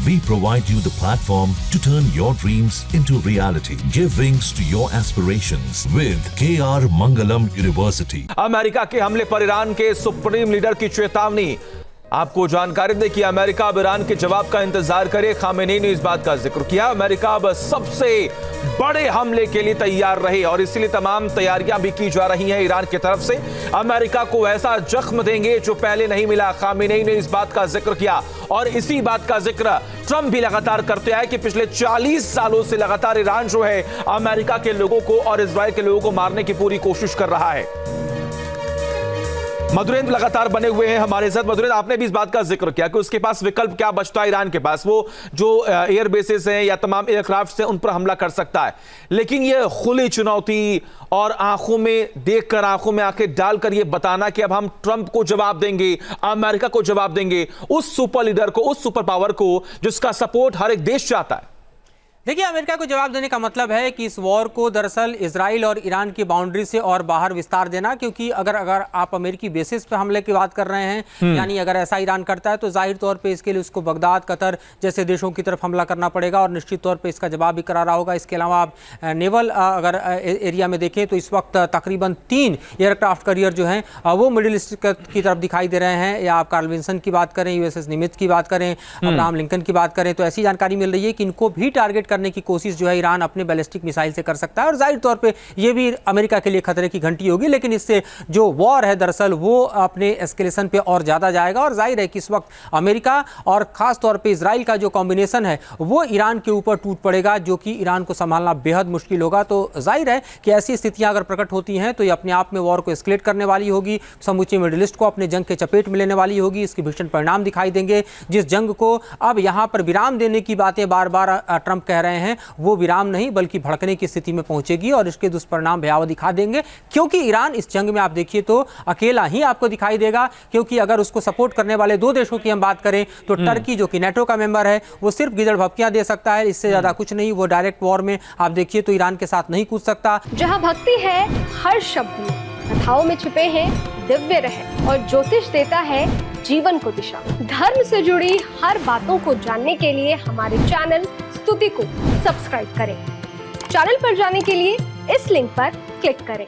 We provide you the platform to turn your dreams into reality. Give wings to your aspirations with KR Mangalam University. America के हमले पर Iran के supreme leader की चेतावनी। आपको जानकारी दे कि अमेरिका अब ईरान के जवाब का इंतजार करे। खामेनेई ने इस बात का जिक्र किया, अमेरिका अब सबसे बड़े हमले के लिए तैयार रहे और इसीलिए तमाम तैयारियां भी की जा रही हैं ईरान की तरफ से। अमेरिका को ऐसा जख्म देंगे जो पहले नहीं मिला। खामेनेई ने इस बात का जिक्र किया और इसी बात का जिक्र ट्रंप भी लगातार करते आए कि पिछले 40 सालों से लगातार ईरान जो है अमेरिका के लोगों को और इजराइल के लोगों को मारने की पूरी कोशिश कर रहा है। मधुरेंद्र लगातार बने हुए हैं हमारे साथ। मधुरेंद्र, आपने भी इस बात का जिक्र किया कि उसके पास विकल्प क्या बचता है ईरान के पास, वो जो एयर बेसेस हैं या तमाम एयरक्राफ्ट हैं उन पर हमला कर सकता है, लेकिन ये खुली चुनौती और आंखों में देखकर, आंखों में आंखें डालकर ये बताना कि अब हम ट्रंप को जवाब देंगे, अमेरिका को जवाब देंगे, उस सुपर लीडर को, उस सुपर पावर को जिसका सपोर्ट हर एक देश चाहता है। देखिए, अमेरिका को जवाब देने का मतलब है कि इस वॉर को दरअसल इजराइल और ईरान की बाउंड्री से और बाहर विस्तार देना, क्योंकि अगर आप अमेरिकी बेसिस पे हमले की बात कर रहे हैं, यानी अगर ऐसा ईरान करता है तो जाहिर तौर पे इसके लिए उसको बगदाद, कतर जैसे देशों की तरफ हमला करना पड़ेगा और निश्चित तौर पे इसका जवाब भी करारा होगा। इसके अलावा आप नेवल अगर एरिया में देखें तो इस वक्त तकरीबन 3 एयरक्राफ्ट कैरियर जो हैं वो मिडिल ईस्ट की तरफ दिखाई दे रहे हैं। या आप कार्ल विंसन की बात करें, USS निमित्ज की बात करें, अब्राहम लिंकन की बात करें, तो ऐसी जानकारी मिल रही है कि इनको भी टारगेट करने की कोशिश जो है ईरान अपने बैलिस्टिक मिसाइल से कर सकता है और जाहिर तौर पे ये भी अमेरिका के लिए खतरे की घंटी होगी। लेकिन इससे जो वॉर है दरअसल वो अपने एस्केलेशन पे और ज्यादा जाएगा और जाहिर है कि इस वक्त अमेरिका और खास तौर पे इजराइल का जो कॉम्बिनेशन है वो ईरान के ऊपर टूट पड़ेगा, जो कि ईरान को संभालना बेहद मुश्किल होगा। तो जाहिर है कि ऐसी स्थितियां अगर प्रकट होती हैं तो ये अपने आप में वॉर को एस्केलेट करने वाली होगी, समूचे मिडिल ईस्ट को अपने जंग के चपेट में लेने वाली होगी। इसके भीषण परिणाम दिखाई देंगे। जिस जंग को अब यहां पर विराम देने की बातें बार बार ट्रंप कह रहे हैं वो विराम नहीं बल्कि भड़कने की स्थिति में पहुंचेगी और इसके दुष्परिणाम भयावह दिखा देंगे, क्योंकि ईरान इस जंग में आप देखिए तो अकेला ही आपको दिखाई देगा। क्योंकि अगर उसको सपोर्ट करने वाले 2 देशों की हम बात करें तो टर्की जो कि नेटो का मेंबर है वो सिर्फ गिदड़ भपकियां दे सकता है, इससे ज्यादा कुछ नहीं। वो डायरेक्ट वॉर में आप देखिए तो ईरान के साथ नहीं कूद सकता। जहां भक्ति है हर शब्द में, कथाओं में छुपे हैं दिव्य रहस्य और ज्योतिष देता है जीवन को दिशा। धर्म से जुड़ी हर बातों को जानने के लिए हमारे चैनल स्तुति को सब्सक्राइब करें। चैनल पर जाने के लिए इस लिंक पर क्लिक करें।